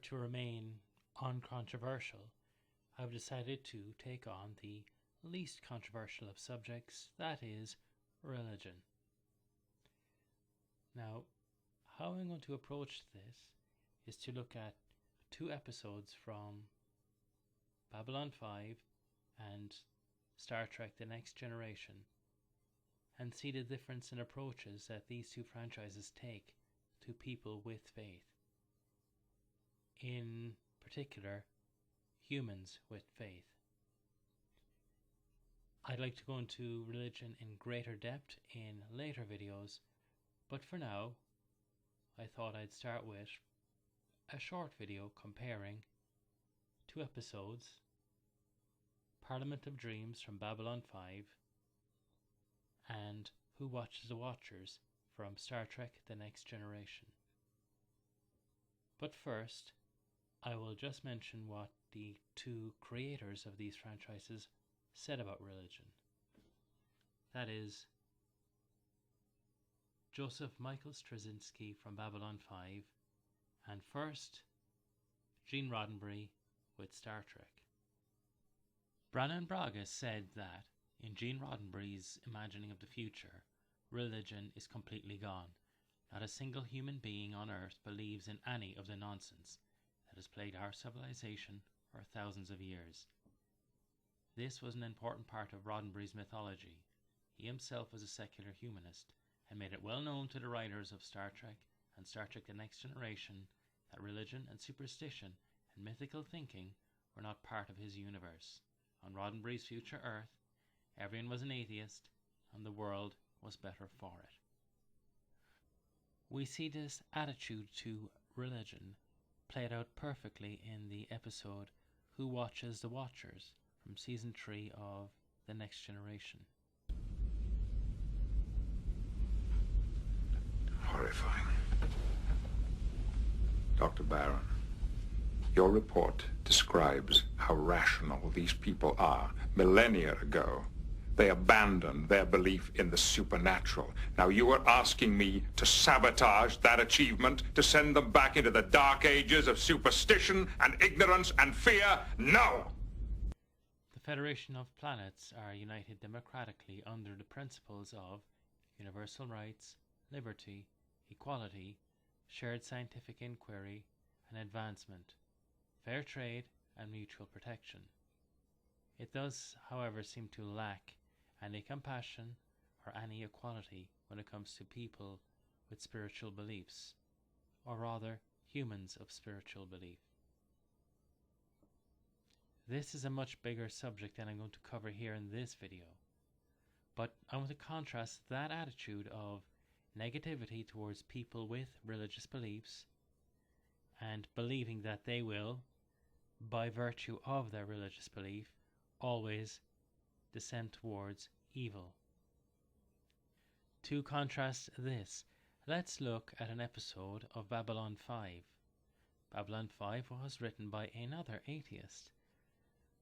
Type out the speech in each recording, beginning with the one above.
to remain uncontroversial, I've decided to take on the least controversial of subjects, that is, religion. Now, how I'm going to approach this is to look at 2 episodes from Babylon 5 and Star Trek The Next Generation, and see the difference in approaches that these 2 franchises take to people with faith. In particular, humans with faith. I'd like to go into religion in greater depth in later videos, but for now, I thought I'd start with a short video comparing 2 episodes, Parliament of Dreams from Babylon 5 and Who Watches the Watchers from Star Trek The Next Generation. But first, I will just mention what the 2 creators of these franchises said about religion. That is, Joseph Michael Straczynski from Babylon 5, and first, Gene Roddenberry with Star Trek. Brannon Braga said that, in Gene Roddenberry's imagining of the future, religion is completely gone. Not a single human being on Earth believes in any of the nonsense that has plagued our civilization for thousands of years. This was an important part of Roddenberry's mythology. He himself was a secular humanist, and made it well known to the writers of Star Trek and Star Trek The Next Generation that religion and superstition and mythical thinking were not part of his universe. On Roddenberry's future Earth, everyone was an atheist, and the world was better for it. We see this attitude to religion played out perfectly in the episode Who Watches the Watchers from Season 3 of The Next Generation. Horrifying. Dr. Barron, your report describes how rational these people are. Millennia ago, they abandoned their belief in the supernatural. Now you are asking me to sabotage that achievement, to send them back into the dark ages of superstition and ignorance and fear? No! The Federation of Planets are united democratically under the principles of universal rights, liberty, equality, shared scientific inquiry and advancement, fair trade and mutual protection. It does, however, seem to lack any compassion or any equality when it comes to people with spiritual beliefs, or rather, humans of spiritual belief. This is a much bigger subject than I'm going to cover here in this video, but I want to contrast that attitude of negativity towards people with religious beliefs and believing that they will, by virtue of their religious belief, always descend towards evil. To contrast this, let's look at an episode of Babylon 5. Babylon 5 was written by another atheist,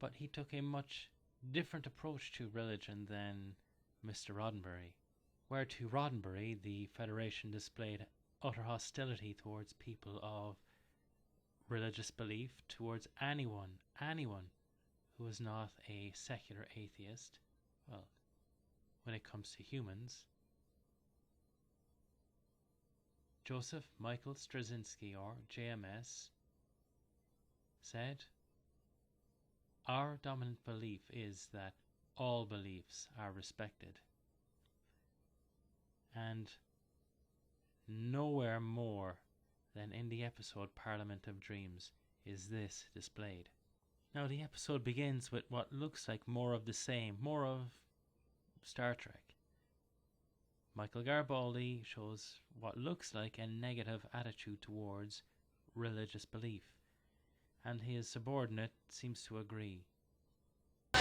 but he took a much different approach to religion than Mr. Roddenberry. Where to Roddenberry, the Federation displayed utter hostility towards people of religious belief, towards anyone who is not a secular atheist. Well, when it comes to humans, Joseph Michael Straczynski, or JMS, said, "Our dominant belief is that all beliefs are respected." And nowhere more than in the episode Parliament of Dreams is this displayed. Now the episode begins with what looks like more of the same, more of Star Trek. Michael Garibaldi shows what looks like a negative attitude towards religious belief, and his subordinate seems to agree.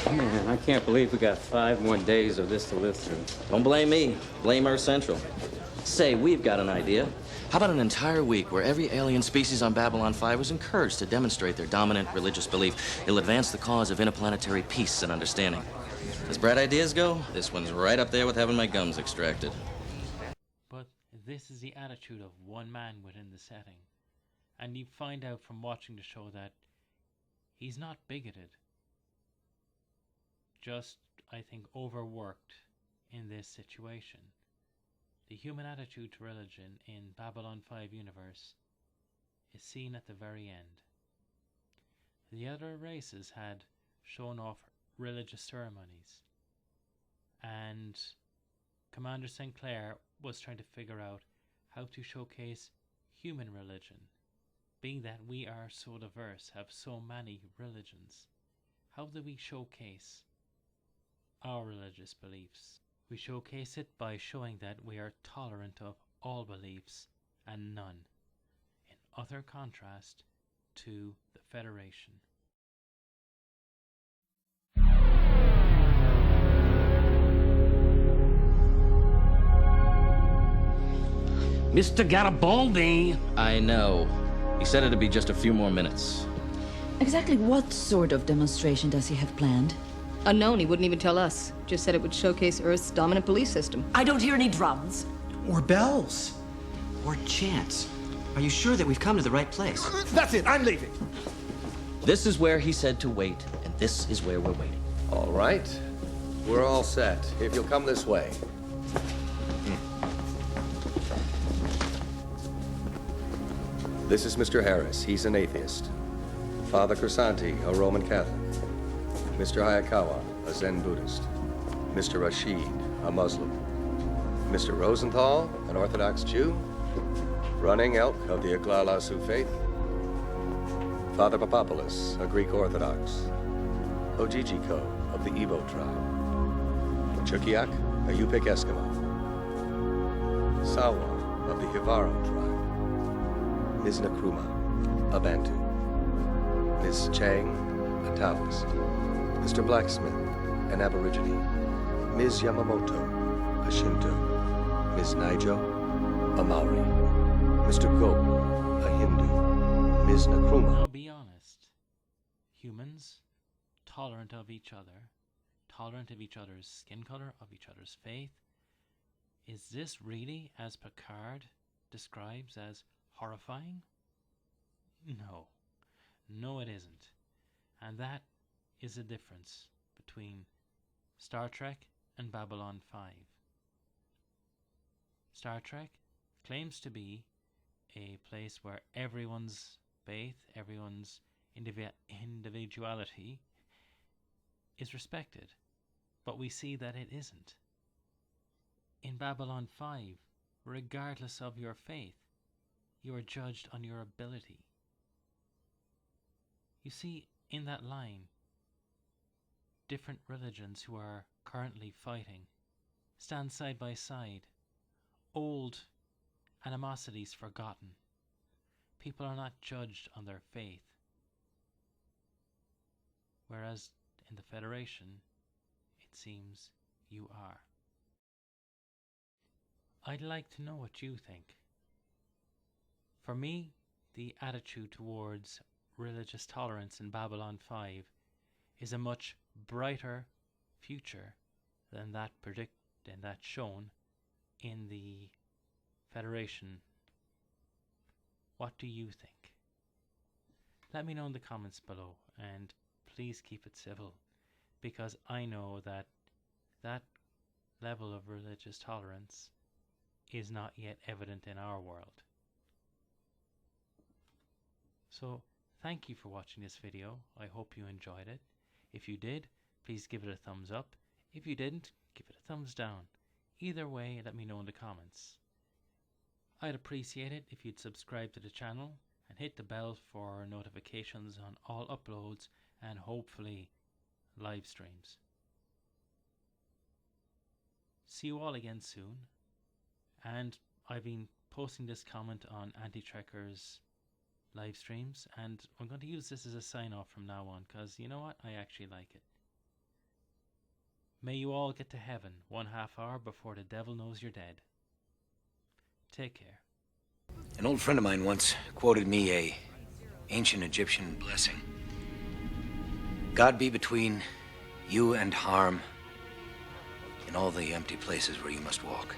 Man, I can't believe we got 5 more days of this to live through. Don't blame me. Blame Earth Central. Say, we've got an idea. How about an entire week where every alien species on Babylon 5 was encouraged to demonstrate their dominant religious belief? It'll advance the cause of interplanetary peace and understanding. As bright ideas go, this one's right up there with having my gums extracted. But this is the attitude of one man within the setting, And you find out from watching the show that he's not bigoted. Just, I think, overworked in this situation. The human attitude to religion in Babylon 5 universe is seen at the very end. The other races had shown off religious ceremonies, and Commander St. Clair was trying to figure out how to showcase human religion, being that we are so diverse, have so many religions. How do we showcase our religious beliefs? We showcase it by showing that we are tolerant of all beliefs and none, in utter contrast to the Federation. Mr. Garibaldi! I know. He said it'd be just a few more minutes. Exactly what sort of demonstration does he have planned? Unknown, he wouldn't even tell us. Just said it would showcase Earth's dominant belief system. I don't hear any drums. Or bells. Or chants. Are you sure that we've come to the right place? That's it, I'm leaving. This is where he said to wait, and this is where we're waiting. All right. We're all set. If you'll come this way. This is Mr. Harris. He's an atheist. Father Crisanti, a Roman Catholic. Mr. Hayakawa, a Zen Buddhist. Mr. Rashid, a Muslim. Mr. Rosenthal, an Orthodox Jew. Running Elk of the Aglalasu faith. Father Papopoulos, a Greek Orthodox. Ojijiko of the Igbo tribe. Chukiak, a Yupik Eskimo. Sawa of the Hivaro tribe. Ms. Nkrumah, a Bantu. Ms. Chang, a Taoist. Mr. Blacksmith, an Aborigine. Ms. Yamamoto, a Shinto. Ms. Naijo, a Maori. Mr. Go, a Hindu. Ms. Nkrumah. Now be honest. Humans, tolerant of each other, tolerant of each other's skin color, of each other's faith. Is this really, as Picard describes, as horrifying? No. No, it isn't. And that is the difference between Star Trek and Babylon 5. Star Trek claims to be a place where everyone's faith, everyone's individuality is respected. But we see that it isn't. In Babylon 5, regardless of your faith, you are judged on your ability. You see, in that line, different religions who are currently fighting stand side by side, old animosities forgotten. People are not judged on their faith. Whereas in the Federation, it seems you are. I'd like to know what you think. For me, the attitude towards religious tolerance in Babylon 5 is a much brighter future than that shown in the Federation. What do you think? Let me know in the comments below, and please keep it civil, because I know that that level of religious tolerance is not yet evident in our world. So, thank you for watching this video. I hope you enjoyed it. If you did, please give it a thumbs up. If you didn't, give it a thumbs down. Either way, let me know in the comments. I'd appreciate it if you'd subscribe to the channel and hit the bell for notifications on all uploads and hopefully live streams. See you all again soon. And I've been posting this comment on Anti-Trekker's live streams, and I'm going to use this as a sign off from now on, because you know what, I actually like it. May you all get to heaven 1/2 hour before the devil knows you're dead. Take care. An old friend of mine once quoted me a ancient Egyptian blessing. God be between you and harm in all the empty places where you must walk.